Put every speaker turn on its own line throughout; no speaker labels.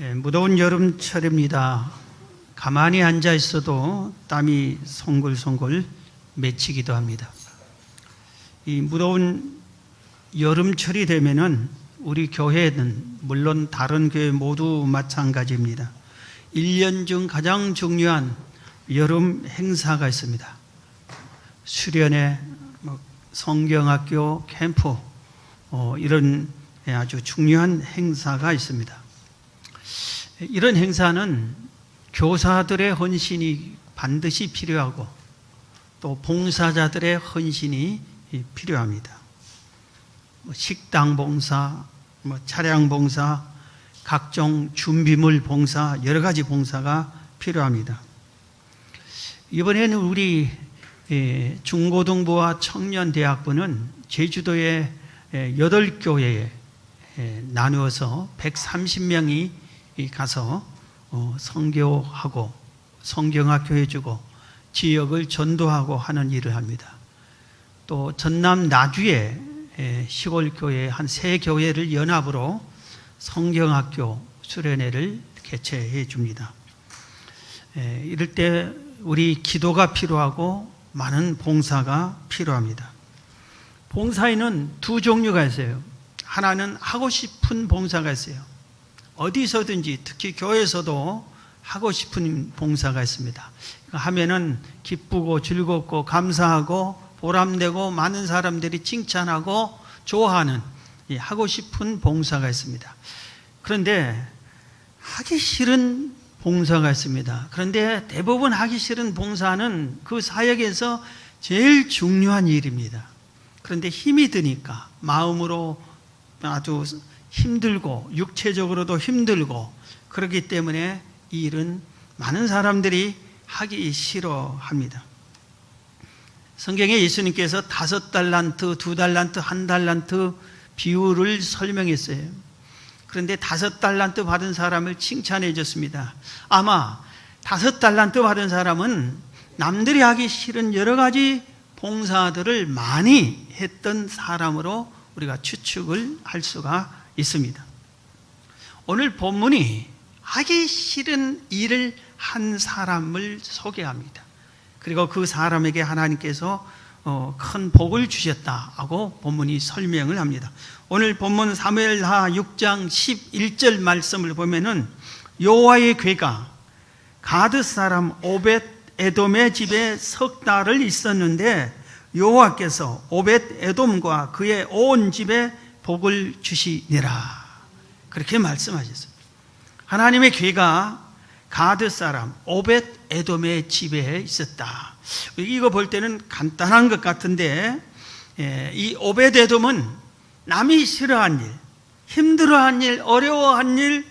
무더운 여름철입니다. 가만히 앉아 있어도 땀이 송글송글 맺히기도 합니다. 이 무더운 여름철이 되면은 우리 교회는 물론 다른 교회 모두 마찬가지입니다. 1년 중 가장 중요한 여름 행사가 있습니다. 수련회, 성경학교, 캠프 이런 아주 중요한 행사가 있습니다. 이런 행사는 교사들의 헌신이 반드시 필요하고 또 봉사자들의 헌신이 필요합니다. 식당 봉사, 차량 봉사, 각종 준비물 봉사, 여러 가지 봉사가 필요합니다. 이번에는 우리 중고등부와 청년대학부는 제주도의 8교회에 나누어서 130명이 가서 선교하고 성경학교 해주고 지역을 전도하고 하는 일을 합니다. 또 전남 나주에 시골교회 한 3교회를 연합으로 성경학교 수련회를 개최해 줍니다. 이럴 때 우리 기도가 필요하고 많은 봉사가 필요합니다. 봉사에는 2 종류가 있어요. 하나는 하고 싶은 봉사가 있어요. 어디서든지 특히 교회에서도 하고 싶은 봉사가 있습니다. 하면은 기쁘고 즐겁고 감사하고 보람되고 많은 사람들이 칭찬하고 좋아하는 하고 싶은 봉사가 있습니다. 그런데 하기 싫은 봉사가 있습니다. 그런데 대부분 하기 싫은 봉사는 그 사역에서 제일 중요한 일입니다. 그런데 힘이 드니까 마음으로 아주 힘들고 육체적으로도 힘들고 그렇기 때문에 이 일은 많은 사람들이 하기 싫어합니다. 성경에 예수님께서 5달란트, 2달란트, 1달란트 비율을 설명했어요. 그런데 5달란트 받은 사람을 칭찬해 줬습니다. 아마 5달란트 받은 사람은 남들이 하기 싫은 여러 가지 봉사들을 많이 했던 사람으로 우리가 추측을 할 수가 있습니다. 오늘 본문이 하기 싫은 일을 한 사람을 소개합니다. 그리고 그 사람에게 하나님께서 큰 복을 주셨다고 본문이 설명을 합니다. 오늘 본문 사무엘하 6장 11절 말씀을 보면은 여호와의 궤가 가드 사람 오벳 에돔의 집에 석 달을 있었는데 여호와께서 오벳 에돔과 그의 온 집에 복을 주시니라. 그렇게 말씀하셨습니다. 하나님의 궤가 가드 사람 오벳 에돔의 집에 있었다. 이거 볼 때는 간단한 것 같은데 이 오벳 에돔은 남이 싫어한 일, 힘들어한 일, 어려워한 일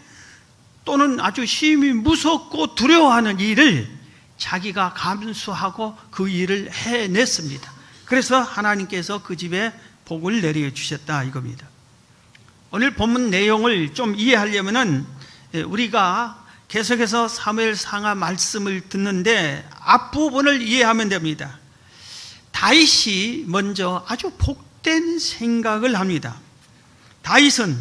또는 아주 심히 무섭고 두려워하는 일을 자기가 감수하고 그 일을 해냈습니다. 그래서 하나님께서 그 집에 복을 내려주셨다 이겁니다. 오늘 본문 내용을 좀 이해하려면은 우리가 계속해서 사무엘상하 말씀을 듣는데 앞부분을 이해하면 됩니다. 다윗이 먼저 아주 복된 생각을 합니다. 다윗은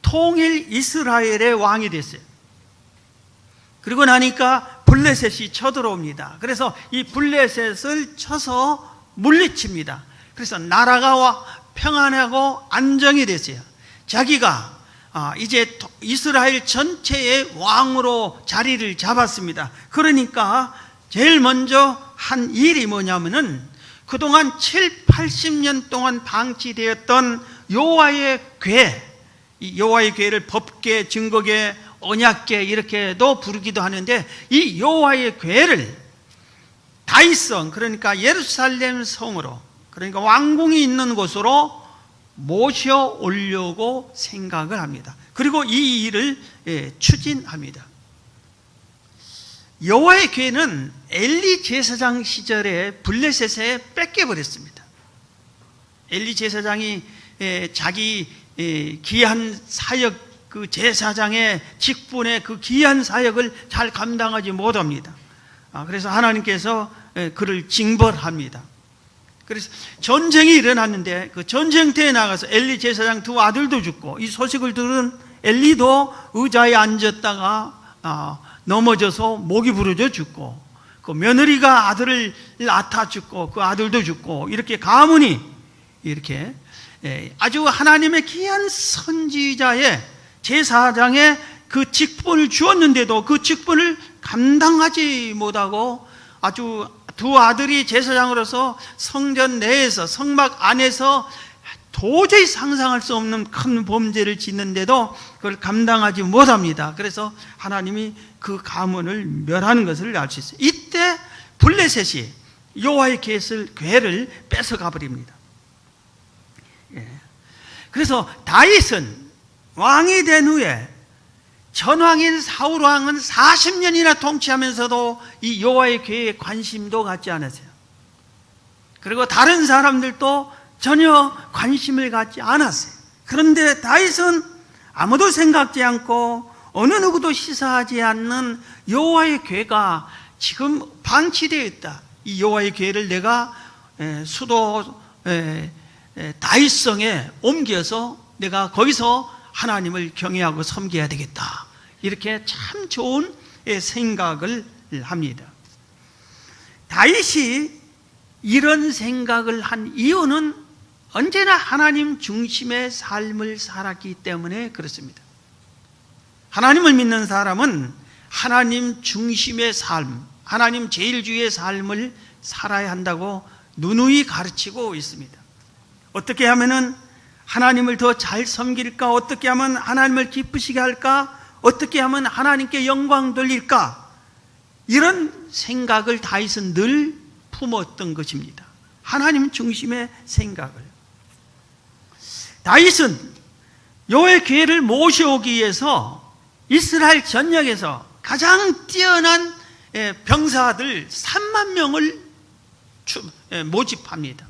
통일 이스라엘의 왕이 됐어요. 그리고 나니까 블레셋이 쳐들어옵니다. 그래서 이 블레셋을 쳐서 물리칩니다. 그래서 나라가 평안하고 안정이 됐어요. 자기가 이제 이스라엘 전체의 왕으로 자리를 잡았습니다. 그러니까 제일 먼저 한 일이 뭐냐면은 그동안 7, 80년 동안 방치되었던 여호와의 궤, 이 여호와의 궤를 법궤, 증거궤, 언약궤 이렇게도 부르기도 하는데 이 여호와의 궤를 다윗성, 그러니까 예루살렘 성으로, 그러니까 왕궁이 있는 곳으로 모셔오려고 생각을 합니다. 그리고 이 일을 추진합니다. 여호와의 궤는 엘리 제사장 시절에 블레셋에 뺏겨버렸습니다. 엘리 제사장이 자기 귀한 사역, 그 제사장의 직분의 그 귀한 사역을 잘 감당하지 못합니다. 그래서 하나님께서 그를 징벌합니다. 그래서 전쟁이 일어났는데 그 전쟁터에 나가서 엘리 제사장 2 아들도 죽고 이 소식을 들은 엘리도 의자에 앉았다가 넘어져서 목이 부러져 죽고, 그 며느리가 아들을 낳다 죽고 그 아들도 죽고, 이렇게 가문이 이렇게 아주 하나님의 귀한 선지자의 제사장의 그 직분을 주었는데도 그 직분을 감당하지 못하고 아주 두 아들이 제사장으로서 성전 내에서, 성막 안에서 도저히 상상할 수 없는 큰 범죄를 짓는데도 그걸 감당하지 못합니다. 그래서 하나님이 그 가문을 멸하는 것을 알 수 있어요. 이때 블레셋이 여호와의 궤를 뺏어가 버립니다. 그래서 다윗은 왕이 된 후에 전왕인 사울 왕은 40년이나 통치하면서도 이 여호와의 궤에 관심도 갖지 않았어요. 그리고 다른 사람들도 전혀 관심을 갖지 않았어요. 그런데 다윗은 아무도 생각지 않고 어느 누구도 시사하지 않는 여호와의 궤가 지금 방치되어 있다. 이 여호와의 궤를 내가 수도 다윗성에 옮겨서 내가 거기서 하나님을 경외하고 섬겨야 되겠다. 이렇게 참 좋은 생각을 합니다. 다윗이 이런 생각을 한 이유는 언제나 하나님 중심의 삶을 살았기 때문에 그렇습니다. 하나님을 믿는 사람은 하나님 중심의 삶, 하나님 제일주의의 삶을 살아야 한다고 누누이 가르치고 있습니다. 어떻게 하면은 하나님을 더 잘 섬길까? 어떻게 하면 하나님을 기쁘시게 할까? 어떻게 하면 하나님께 영광 돌릴까? 이런 생각을 다윗은 늘 품었던 것입니다. 하나님 중심의 생각을. 다윗은 여호와의 궤를 모셔오기 위해서 이스라엘 전역에서 가장 뛰어난 병사들 3만 명을 모집합니다.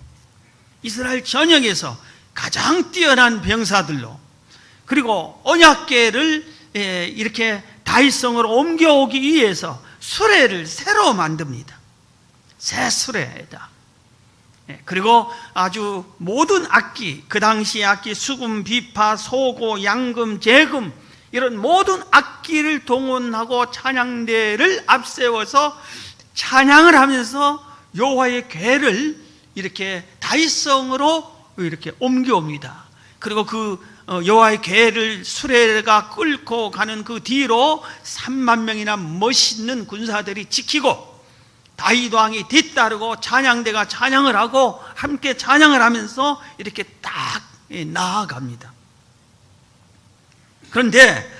이스라엘 전역에서 가장 뛰어난 병사들로, 그리고 언약궤를 이렇게 다윗성으로 옮겨오기 위해서 수레를 새로 만듭니다. 새 수레다. 그리고 아주 모든 악기, 그 당시 악기, 수금, 비파, 소고, 양금, 재금, 이런 모든 악기를 동원하고 찬양대를 앞세워서 찬양을 하면서 여호와의 궤를 이렇게 다윗성으로 이렇게 옮겨옵니다. 그리고 그 여호와의 궤를 수레가 끌고 가는 그 뒤로 3만 명이나 멋있는 군사들이 지키고, 다윗 왕이 뒤따르고 찬양대가 찬양을 하고 함께 찬양을 하면서 이렇게 딱 나아갑니다. 그런데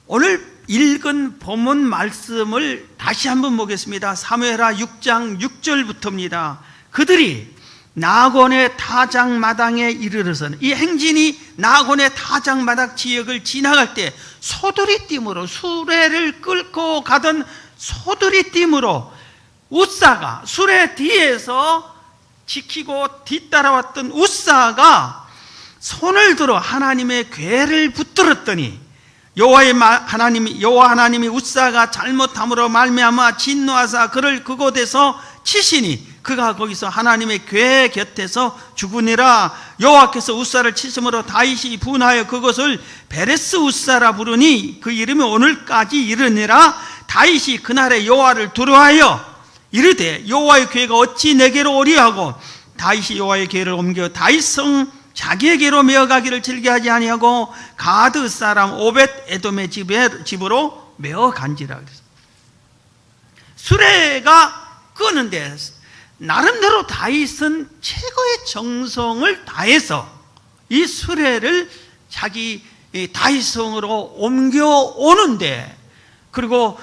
오늘 읽은 본문 말씀을 다시 한번 보겠습니다. 사무엘하 6장 6절부터입니다. 그들이 나곤의 타작마당에 이르러서는, 이 행진이 나곤의 타작마당 지역을 지나갈 때 소들이띠므로, 수레를 끌고 가던 소들이띠므로 웃사가, 수레 뒤에서 지키고 뒤따라왔던 웃사가 손을 들어 하나님의 궤를 붙들었더니 여호와 하나님이 웃사가 잘못함으로 말미암아 진노하사 그를 그곳에서 치시니 그가 거기서 하나님의 궤 곁에서 죽으니라. 여호와께서 웃사를 치심으로 다윗이 분하여 그것을 베레스 웃사라 부르니 그 이름이 오늘까지 이르니라. 다윗이 그날에 여호와를 두려워하여 이르되 여호와의 궤가 어찌 내게로 오리하고, 다윗이 여호와의 궤를 옮겨 다윗성 자기에게로 메어가기를 즐겨하지 아니하고 가드 사람 오벳 에돔의 집으로 메어간지라. 수레가 끄는데 나름대로 다윗은 최고의 정성을 다해서 이 수레를 자기 다윗성으로 옮겨오는데, 그리고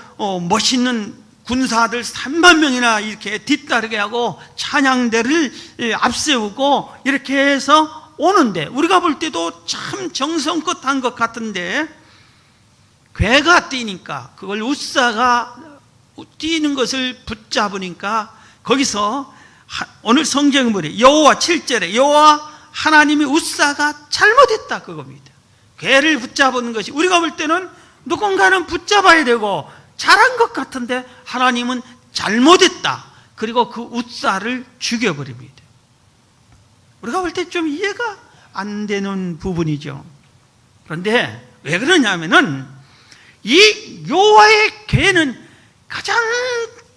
멋있는 군사들 3만 명이나 이렇게 뒤따르게 하고 찬양대를 앞세우고 이렇게 해서 오는데, 우리가 볼 때도 참 정성껏 한 것 같은데, 궤가 뛰니까 그걸 웃사가 뛰는 것을 붙잡으니까 거기서 오늘 성경에 보니 여호와 7절에 여호와 하나님이 웃사가 잘못했다 그겁니다. 궤를 붙잡은 것이, 우리가 볼 때는 누군가는 붙잡아야 되고 잘한 것 같은데 하나님은 잘못했다. 그리고 그 웃사를 죽여버립니다. 우리가 볼 때 좀 이해가 안 되는 부분이죠. 그런데 왜 그러냐면은 이 여호와의 궤는 가장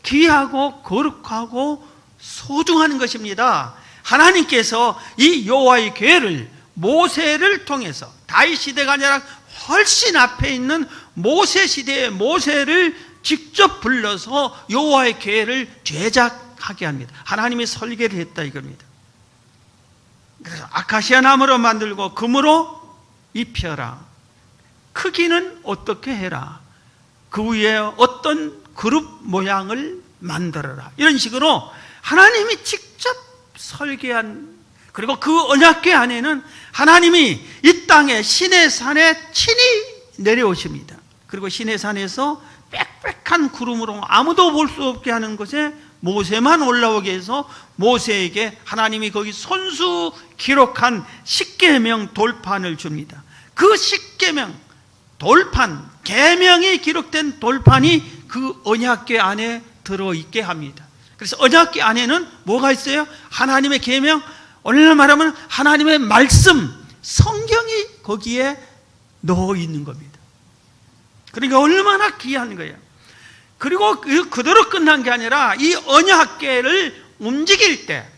귀하고 거룩하고 소중한 것입니다. 하나님께서 이 여호와의 궤를 모세를 통해서, 다윗 시대가 아니라 훨씬 앞에 있는 모세 시대의 모세를 직접 불러서 여호와의 궤를 제작하게 합니다. 하나님이 설계를 했다 이겁니다. 그래서 아카시아 나무로 만들고 금으로 입혀라. 크기는 어떻게 해라. 그 위에 어떤 그룹 모양을 만들어라. 이런 식으로 하나님이 직접 설계한, 그리고 그 언약궤 안에는 하나님이 이 땅에 시내산에 친히 내려오십니다. 그리고 시내산에서 빽빽한 구름으로 아무도 볼 수 없게 하는 곳에 모세만 올라오게 해서 모세에게 하나님이 거기 손수 기록한 십계명 돌판을 줍니다. 그 십계명 돌판, 계명이 기록된 돌판이 그 언약궤 안에 들어있게 합니다. 그래서 언약궤 안에는 뭐가 있어요? 하나님의 계명, 오늘날 말하면 하나님의 말씀, 성경이 거기에 넣어 있는 겁니다. 그러니까 얼마나 귀한 거예요. 그리고 그대로 끝난 게 아니라 이 언약궤를 움직일 때,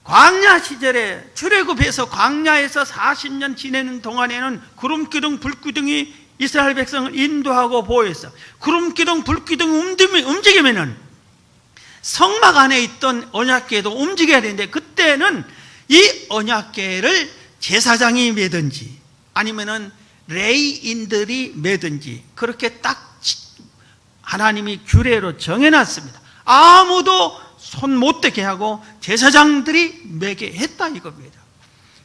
광야 시절에 출애굽해서 광야에서 40년 지내는 동안에는 구름기둥 불기둥이 이스라엘 백성을 인도하고 보호했어. 구름기둥 불기둥 움직이면은 성막 안에 있던 언약궤도 움직여야 되는데, 그때는 이 언약궤를 제사장이 매든지 아니면은 레위인들이 매든지 그렇게 딱 하나님이 규례로 정해놨습니다. 아무도 손 못 대게 하고 제사장들이 매게 했다 이겁니다.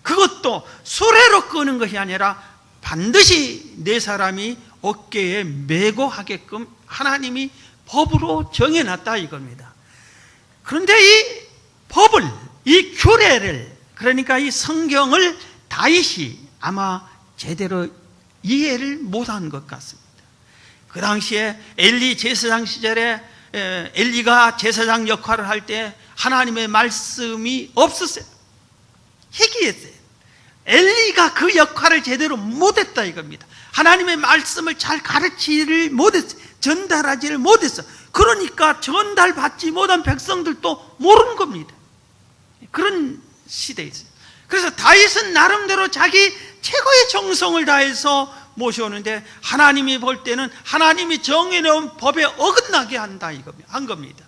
그것도 수레로 끄는 것이 아니라 반드시 네 사람이 어깨에 메고 하게끔 하나님이 법으로 정해놨다 이겁니다. 그런데 이 법을, 이 규례를, 그러니까 이 성경을 다윗이 아마 제대로 이해를 못한 것 같습니다. 그 당시에 엘리 제사장 시절에 엘리가 제사장 역할을 할 때 하나님의 말씀이 없었어요. 희귀했어요. 엘리가 그 역할을 제대로 못했다 이겁니다. 하나님의 말씀을 잘 가르치지를 못했어요. 전달하지를 못했어. 그러니까 전달받지 못한 백성들도 모르는 겁니다. 그런 시대에 있어요. 그래서 다윗은 나름대로 자기 최고의 정성을 다해서 모셔오는데, 하나님이 볼 때는 하나님이 정해놓은 법에 어긋나게 한 겁니다.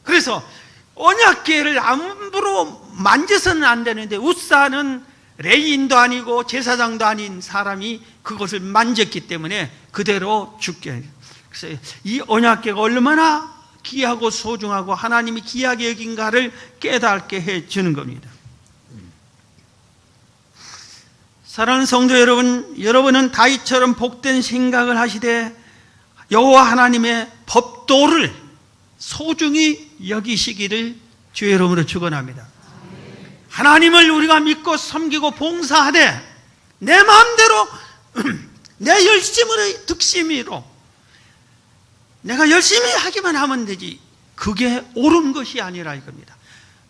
그래서 언약궤를 함부로 만져서는 안 되는데, 우사는 레위인도 아니고 제사장도 아닌 사람이 그것을 만졌기 때문에 그대로 죽게 해요. 그래서 이 언약궤가 얼마나 귀하고 소중하고 하나님이 귀하게 여긴가를 깨닫게 해주는 겁니다. 사랑하는 성도 여러분, 여러분은 다윗처럼 복된 생각을 하시되 여호와 하나님의 법도를 소중히 여기시기를 주의 이름으로 축원합니다. 하나님을 우리가 믿고 섬기고 봉사하되 내 마음대로 내 열심으로 득심이로 내가 열심히 하기만 하면 되지, 그게 옳은 것이 아니라 이겁니다.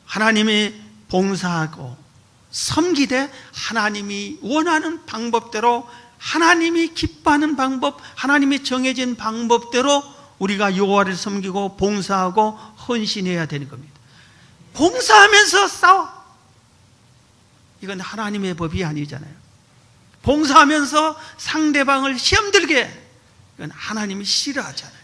하나님이 봉사하고 섬기되 하나님이 원하는 방법대로, 하나님이 기뻐하는 방법, 하나님이 정해진 방법대로 우리가 여호와를 섬기고 봉사하고 헌신해야 되는 겁니다. 봉사하면서 싸워, 이건 하나님의 법이 아니잖아요. 봉사하면서 상대방을 시험 들게, 이건 하나님이 싫어하잖아요.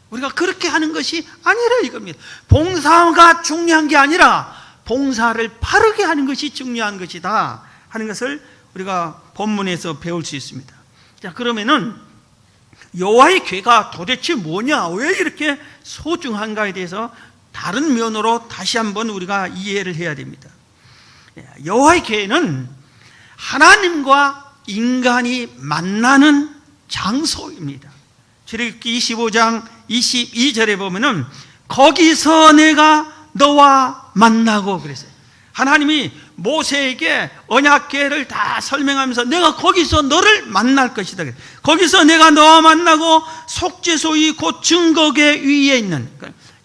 우리가 그렇게 하는 것이 아니라 이겁니다. 봉사가 중요한 게 아니라 봉사를 바르게 하는 것이 중요한 것이다 하는 것을 우리가 본문에서 배울 수 있습니다. 자, 그러면은 여호와의 궤가 도대체 뭐냐, 왜 이렇게 소중한가에 대해서 다른 면으로 다시 한번 우리가 이해를 해야 됩니다. 여호와의 궤는 하나님과 인간이 만나는 장소입니다. 출애굽기 25장 22절에 보면은 거기서 내가 너와 만나고 그랬어요. 하나님이 모세에게 언약궤를 다 설명하면서 내가 거기서 너를 만날 것이다. 거기서 내가 너와 만나고 속죄소위 곧 증거궤 위에 있는,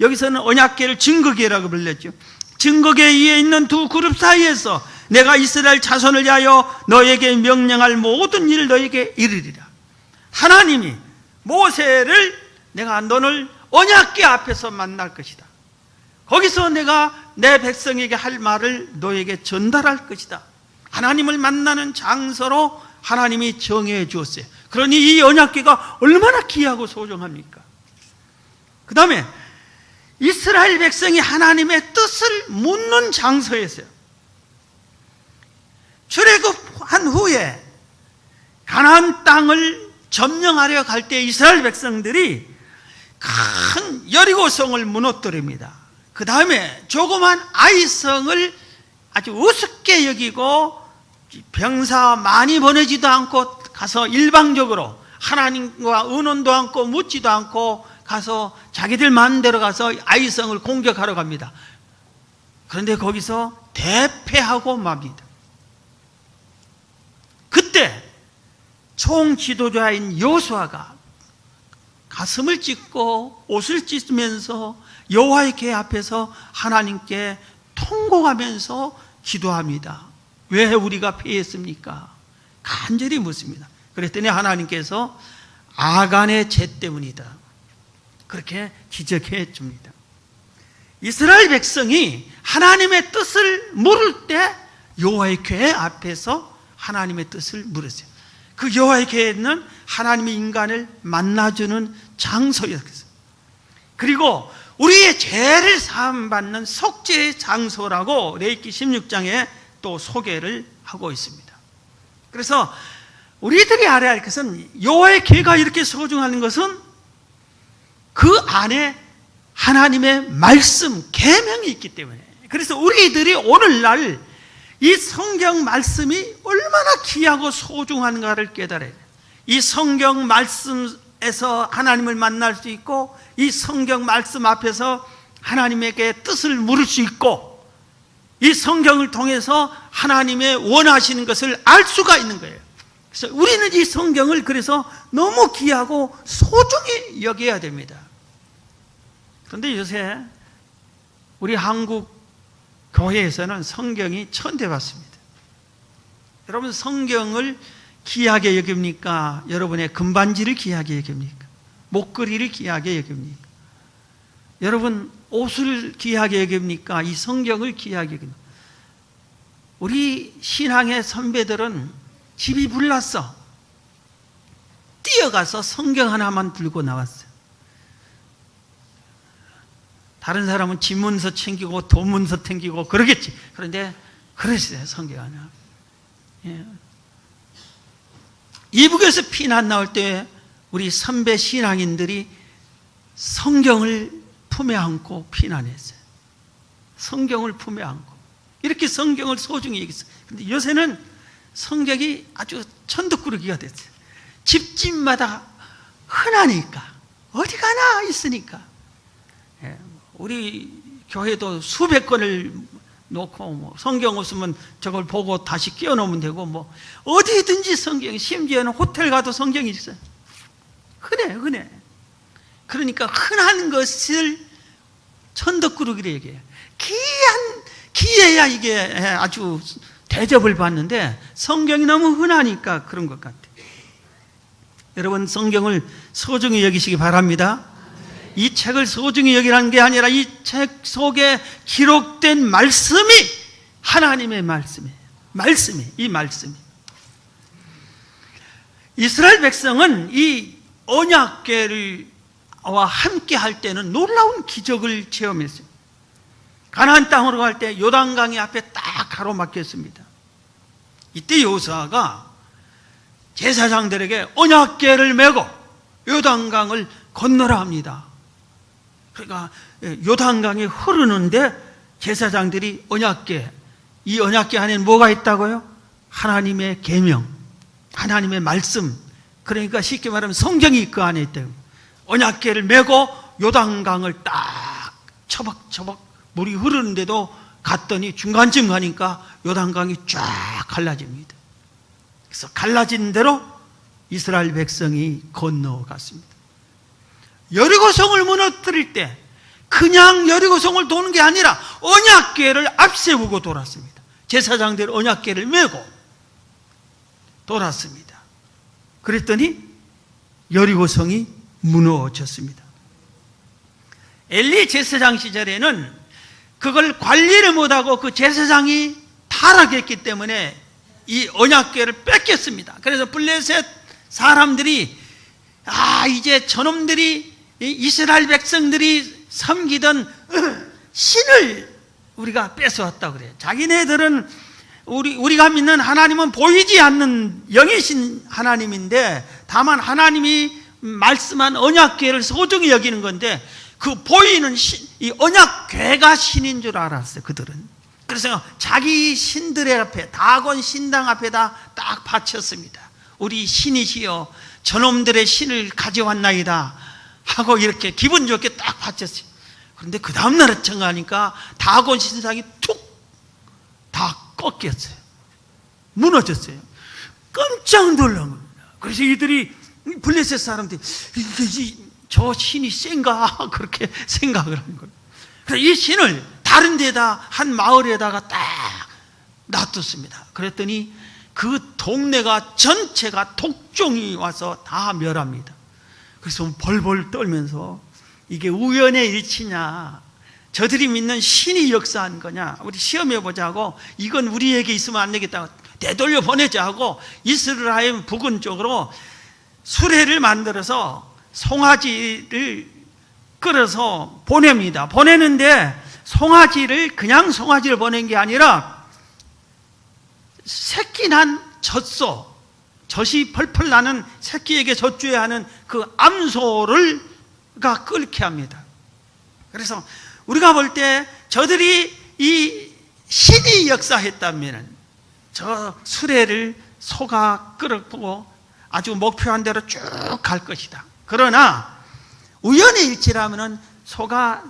여기서는 언약궤를 증거궤라고 불렀죠. 증거궤 위에 있는 두 그룹 사이에서 내가 이스라엘 자손을 위하여 너에게 명령할 모든 일을 너에게 이르리라. 하나님이 모세를 내가 너를 언약궤 앞에서 만날 것이다. 거기서 내가 내 백성에게 할 말을 너에게 전달할 것이다. 하나님을 만나는 장소로 하나님이 정해 주었어요. 그러니 이 언약궤가 얼마나 귀하고 소중합니까? 그 다음에 이스라엘 백성이 하나님의 뜻을 묻는 장소였어요. 출애굽한 후에 가나안 땅을 점령하려 갈 때 이스라엘 백성들이 큰 여리고성을 무너뜨립니다. 그 다음에 조그만 아이성을 아주 우습게 여기고 병사 많이 보내지도 않고 가서 일방적으로 하나님과 의논도 않고 묻지도 않고 가서 자기들 마음대로 가서 아이성을 공격하러 갑니다. 그런데 거기서 대패하고 맙니다. 그때 총지도자인 여호수아가 가슴을 찢고 옷을 찢으면서 여호와의 궤 앞에서 하나님께 통곡하면서 기도합니다. 왜 우리가 패했습니까? 간절히 묻습니다. 그랬더니 하나님께서 아간의 죄 때문이다, 그렇게 지적해 줍니다. 이스라엘 백성이 하나님의 뜻을 물을 때 여호와의 궤 앞에서 하나님의 뜻을 물었어요. 그 여호와의 궤는 하나님의 인간을 만나주는 장소였어요. 그리고 우리의 죄를 사함받는 속죄의 장소라고 레위기 16장에 또 소개를 하고 있습니다. 그래서 우리들이 알아야 할 것은 여호와의 궤가 이렇게 소중한 것은 그 안에 하나님의 말씀, 계명이 있기 때문에, 그래서 우리들이 오늘날 이 성경 말씀이 얼마나 귀하고 소중한가를 깨달아야 돼요. 이 성경 말씀에서 하나님을 만날 수 있고, 이 성경 말씀 앞에서 하나님에게 뜻을 물을 수 있고, 이 성경을 통해서 하나님의 원하시는 것을 알 수가 있는 거예요. 그래서 우리는 이 성경을 그래서 너무 귀하고 소중히 여겨야 됩니다. 그런데 요새 우리 한국 교회에서는 성경이 천대받습니다. 여러분, 성경을 귀하게 여깁니까? 여러분의 금반지를 귀하게 여깁니까? 목걸이를 귀하게 여깁니까? 여러분, 옷을 귀하게 여깁니까? 이 성경을 귀하게 여깁니까? 우리 신앙의 선배들은 집이 불났어, 뛰어가서 성경 하나만 들고 나왔어요. 다른 사람은 집 문서 챙기고 돈 문서 챙기고 그러겠지. 그런데 그랬어요, 성경 하나. 예. 이북에서 피난 나올 때 우리 선배 신앙인들이 성경을 품에 안고 피난했어요. 성경을 품에 안고 이렇게 성경을 소중히 여겼어요. 그런데 요새는 성경이 아주 천덕꾸러기가 됐어요. 집집마다 흔하니까, 어디 가나 있으니까. 예. 우리 교회도 수백 권을 놓고 뭐 성경 없으면 저걸 보고 다시 끼워 놓으면 되고, 뭐 어디든지 성경, 심지어는 호텔 가도 성경이 있어요. 흔해. 그러니까 흔한 것을 천덕꾸러기로 얘기해요. 귀해야 이게 아주 대접을 받는데, 성경이 너무 흔하니까 그런 것 같아요. 여러분, 성경을 소중히 여기시기 바랍니다. 이 책을 소중히 여기라는 게 아니라 이 책 속에 기록된 말씀이 하나님의 말씀이에요. 이 말씀이. 이스라엘 백성은 이 언약궤와 함께 할 때는 놀라운 기적을 체험했어요. 가나안 땅으로 갈 때 요단강이 앞에 딱 가로막혔습니다. 이때 여호수아가 제사장들에게 언약궤를 메고 요단강을 건너라 합니다. 그러니까 요단강이 흐르는데 제사장들이 이 언약궤 안에는 뭐가 있다고요? 하나님의 계명, 하나님의 말씀, 그러니까 쉽게 말하면 성경이 그 안에 있다고. 언약궤를 메고 요단강을 딱 처벅처벅 물이 흐르는데도 갔더니 중간쯤 가니까 요단강이 쫙 갈라집니다. 그래서 갈라진 대로 이스라엘 백성이 건너갔습니다. 여리고성을 무너뜨릴 때 그냥 여리고성을 도는 게 아니라 언약궤를 앞세우고 돌았습니다. 제사장들 언약궤를 메고 돌았습니다. 그랬더니 여리고성이 무너졌습니다. 엘리 제사장 시절에는 그걸 관리를 못하고 그 제사장이 타락했기 때문에 이 언약궤를 뺏겼습니다. 그래서 블레셋 사람들이 이제 저놈들이 이스라엘 백성들이 섬기던 신을 우리가 뺏어왔다 그래요. 자기네들은 우리가 믿는 하나님은 보이지 않는 영이신 하나님인데 다만 하나님이 말씀한 언약궤를 소중히 여기는 건데 그 보이는 이 언약궤가 신인 줄 알았어요, 그들은. 그래서 자기 신들의 앞에, 다곤 신당 앞에다 딱 바쳤습니다. 우리 신이시여 저놈들의 신을 가져왔나이다 하고 이렇게 기분 좋게 딱 바쳤어요. 그런데 그 다음날 청하니까 다곤 신상이 툭 다 꺾였어요. 무너졌어요. 깜짝 놀란 겁니다. 그래서 이들이 블레셋 사람들이 저 신이 센가 그렇게 생각을 한 거예요. 그래서 이 신을 다른 데다 한 마을에다가 딱 놔뒀습니다. 그랬더니 그 동네가 전체가 독종이 와서 다 멸합니다. 그래서 벌벌 떨면서 이게 우연의 일치냐, 저들이 믿는 신이 역사한 거냐, 우리 시험해 보자고, 이건 우리에게 있으면 안 되겠다고 되돌려 보내자 하고 이스라엘 부근 쪽으로 수레를 만들어서 송아지를 끌어서 보냅니다. 보내는데 송아지를 그냥 송아지를 보낸 게 아니라 새끼 난 젖소, 젖이 펄펄 나는 새끼에게 젖줘야 하는 그 암소를 끓게 합니다. 그래서 우리가 볼 때 저들이 이 신이 역사했다면 저 수레를 소가 끌고 아주 목표한 대로 쭉 갈 것이다. 그러나 우연의 일치라면 소가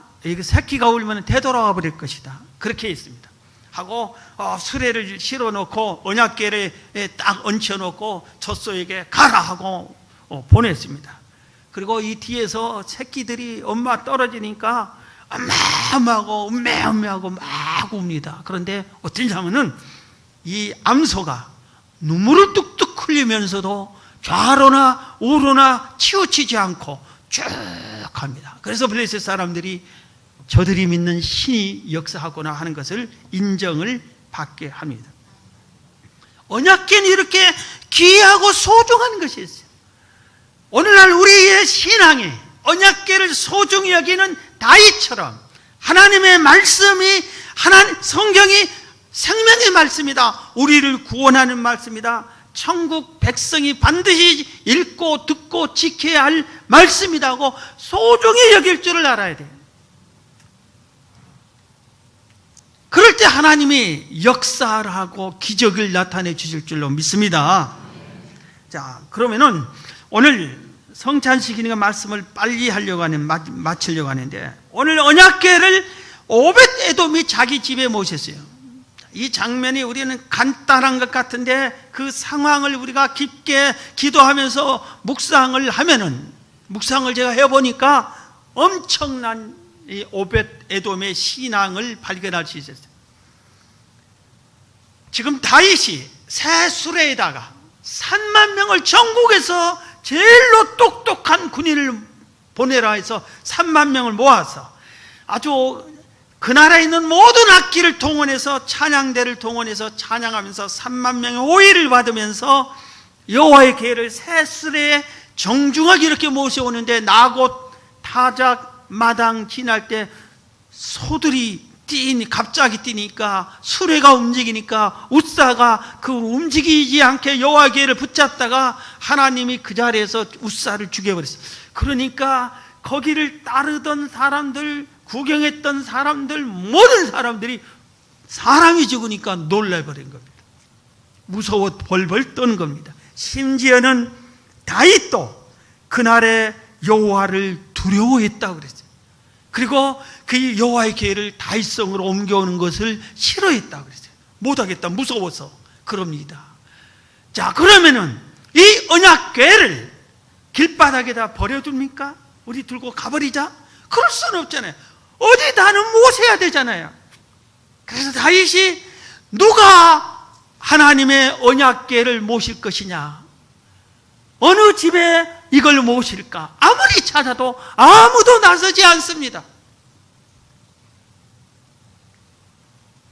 새끼가 울면 되돌아와 버릴 것이다. 그렇게 있습니다. 하고 수레를 실어놓고 언약궤에 딱 얹혀놓고 젖소에게 가라 하고 보냈습니다. 그리고 이 뒤에서 새끼들이 엄마 떨어지니까 엄마하고 음매하고 막 웁니다. 그런데 어쩌냐면은 이 암소가 눈물을 뚝뚝 흘리면서도 좌로나 우로나 치우치지 않고 쭉 갑니다. 그래서 블레셋 사람들이 저들이 믿는 신이 역사하거나 하는 것을 인정을 받게 합니다. 언약궤는 이렇게 귀하고 소중한 것이 있어요. 오늘날 우리의 신앙이 언약궤를 소중히 여기는 다윗처럼 하나님의 말씀이, 성경이 생명의 말씀이다, 우리를 구원하는 말씀이다, 천국 백성이 반드시 읽고 듣고 지켜야 할 말씀이다 하고 소중히 여길 줄을 알아야 돼요. 그럴 때 하나님이 역사를 하고 기적을 나타내 주실 줄로 믿습니다. 자, 그러면은 오늘 성찬식이니까 말씀을 빨리 마치려고 하는데, 오늘 언약궤를 오벳 에돔이 자기 집에 모셨어요. 이 장면이 우리는 간단한 것 같은데 그 상황을 우리가 깊게 기도하면서 묵상을 제가 해보니까 엄청난 이 오벳 에돔의 신앙을 발견할 수 있었어요. 지금 다윗이 새 수레에다가 3만 명을 전국에서 제일로 똑똑한 군인을 보내라 해서 3만 명을 모아서 아주 그 나라에 있는 모든 악기를 동원해서, 찬양대를 동원해서 찬양하면서 3만 명의 호의를 받으면서 여호와의 궤를 새 수레에 정중하게 이렇게 모셔오는데, 나곳 타작 마당 지날 때 소들이 갑자기 뛰니까, 수레가 움직이니까 웃사가 그 움직이지 않게 여호와의 궤를 붙잡다가 하나님이 그 자리에서 웃사를 죽여버렸어요. 그러니까 거기를 따르던 사람들, 구경했던 사람들, 모든 사람들이 사람이 죽으니까 놀라버린 겁니다. 무서워 벌벌 떠는 겁니다. 심지어는 다윗도 그날의 여호와를 두려워했다고 그랬어요. 그리고 그 여호와의 궤를 다윗성으로 옮겨오는 것을 싫어했다고 그랬어요. 못하겠다, 무서워서 그럽니다. 자, 그러면은 이 언약궤를 길바닥에다 버려둡니까? 우리 들고 가버리자? 그럴 수는 없잖아요. 어디다는 모셔야 되잖아요. 그래서 다윗이 누가 하나님의 언약궤를 모실 것이냐? 어느 집에 이걸 모실까? 아무리 찾아도 아무도 나서지 않습니다.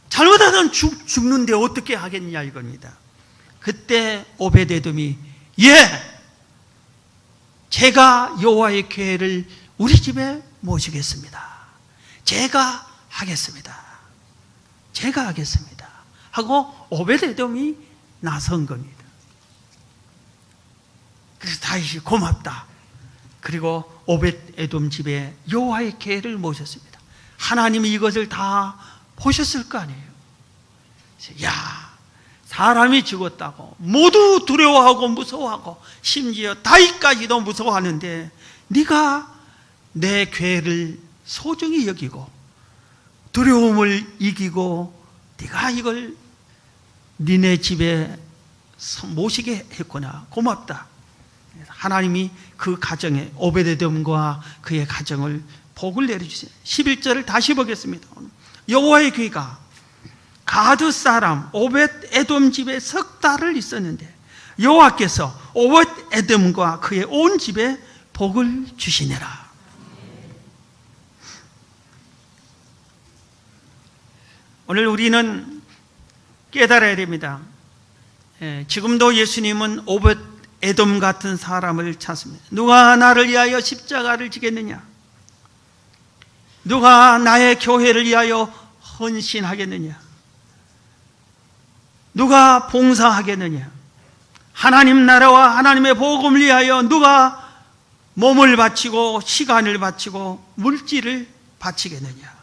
잘못하면 죽는데 어떻게 하겠냐 이겁니다. 그때 오베데돔이 제가 여호와의 궤를 우리 집에 모시겠습니다. 제가 하겠습니다. 하고 오베데돔이 나선 겁니다. 그래서 다윗이 고맙다. 그리고 오벳에돔 집에 여호와의 궤를 모셨습니다. 하나님이 이것을 다 보셨을 거 아니에요. 사람이 죽었다고 모두 두려워하고 무서워하고 심지어 다윗까지도 무서워하는데 네가 내 궤를 소중히 여기고 두려움을 이기고 네가 이걸 니네 집에 모시게 했구나. 고맙다. 하나님이 그 가정에 오베데돔과 그의 가정을 복을 내려주세요. 11절을 다시 보겠습니다. 여호와의 궤가 가드 사람 오벳에돔 집에 석 달을 있었는데 여호와께서 오벳에돔과 그의 온 집에 복을 주시니라. 오늘 우리는 깨달아야 됩니다. 지금도 예수님은 오벳에돔 같은 사람을 찾습니다. 누가 나를 위하여 십자가를 지겠느냐? 누가 나의 교회를 위하여 헌신하겠느냐? 누가 봉사하겠느냐? 하나님 나라와 하나님의 복음을 위하여 누가 몸을 바치고 시간을 바치고 물질을 바치겠느냐?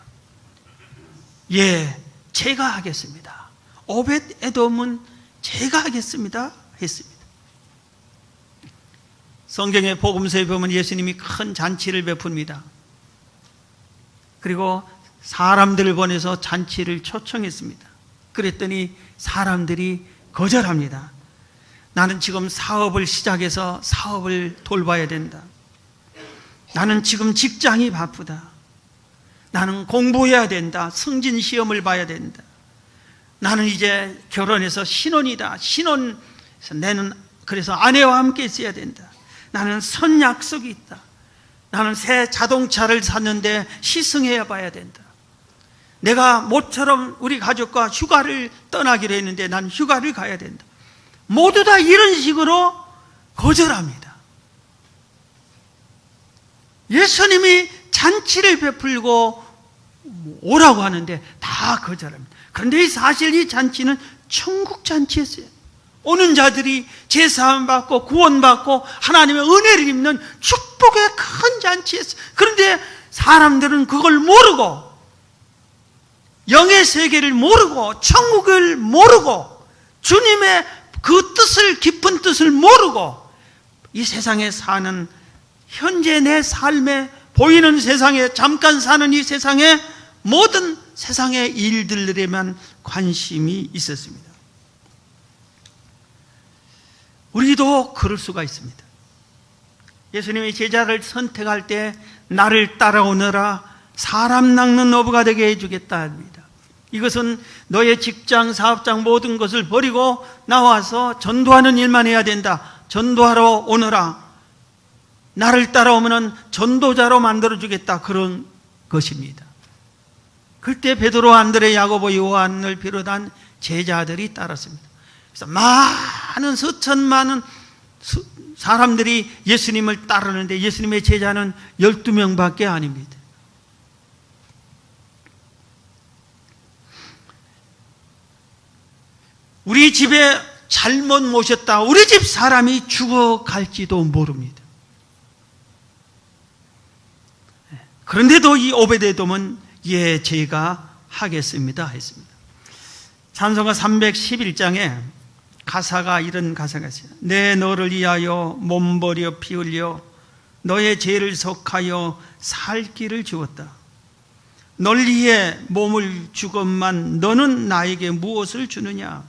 제가 하겠습니다. 오벳에돔은 제가 하겠습니다 했습니다. 성경의 복음서에 보면 예수님이 큰 잔치를 베풉니다. 그리고 사람들을 보내서 잔치를 초청했습니다. 그랬더니 사람들이 거절합니다. 나는 지금 사업을 시작해서 사업을 돌봐야 된다. 나는 지금 직장이 바쁘다. 나는 공부해야 된다. 승진 시험을 봐야 된다. 나는 이제 결혼해서 신혼이다. 그래서 아내와 함께 있어야 된다. 나는 선 약속이 있다. 나는 새 자동차를 샀는데 시승해 봐야 된다. 내가 모처럼 우리 가족과 휴가를 떠나기로 했는데 난 휴가를 가야 된다. 모두 다 이런 식으로 거절합니다. 예수님이 잔치를 베풀고 오라고 하는데 다 거절합니다. 그런데 사실 이 잔치는 천국 잔치였어요. 오는 자들이 제사함 받고 구원받고 하나님의 은혜를 입는 축복의 큰 잔치였어요. 그런데 사람들은 그걸 모르고 영의 세계를 모르고 천국을 모르고 주님의 그 뜻을 깊은 뜻을 모르고 이 세상에 사는 현재 내 삶에 보이는 세상에 잠깐 사는 이 세상에 모든 세상의 일들에만 관심이 있었습니다. 우리도 그럴 수가 있습니다. 예수님이 제자를 선택할 때 나를 따라오너라 사람 낚는 어부가 되게 해주겠다 합니다. 이것은 너의 직장, 사업장 모든 것을 버리고 나와서 전도하는 일만 해야 된다. 전도하러 오너라. 나를 따라오면 전도자로 만들어주겠다. 그런 것입니다. 그때 베드로, 안드레, 야고보, 요한을 비롯한 제자들이 따랐습니다. 그래서 많은 수천만은 사람들이 예수님을 따르는데 예수님의 제자는 12명밖에 아닙니다. 우리 집에 잘못 모셨다. 우리 집 사람이 죽어갈지도 모릅니다. 그런데도 이 오베데돔은 제가 하겠습니다 했습니다. 찬송가 311장에 가사가 이런 가사가 있어요. 내 너를 위하여 몸버려 피 흘려 너의 죄를 속하여 살 길을 주었다. 널 위해 몸을 주건만 너는 나에게 무엇을 주느냐.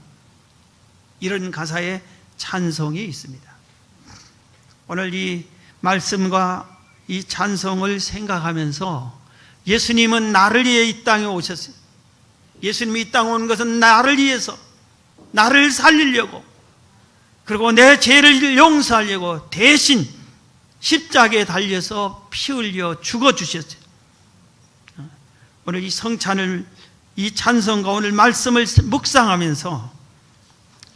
이런 가사의 찬송이 있습니다. 오늘 이 말씀과 이 찬송을 생각하면서 예수님은 나를 위해 이 땅에 오셨어요. 예수님이 이 땅 온 것은 나를 위해서, 나를 살리려고, 그리고 내 죄를 용서하려고 대신 십자가에 달려서 피 흘려 죽어주셨어요. 오늘 이 성찬을, 이 찬송과 오늘 말씀을 묵상하면서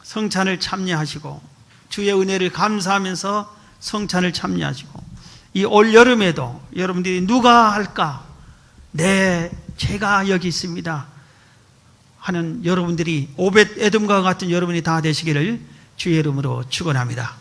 성찬을 참여하시고 주의 은혜를 감사하면서 성찬을 참여하시고, 이 올 여름에도 여러분들이 누가 할까? 네, 제가 여기 있습니다 하는 여러분들이 오벳 에돔과 같은 여러분이 다 되시기를 주의 이름으로 축원합니다.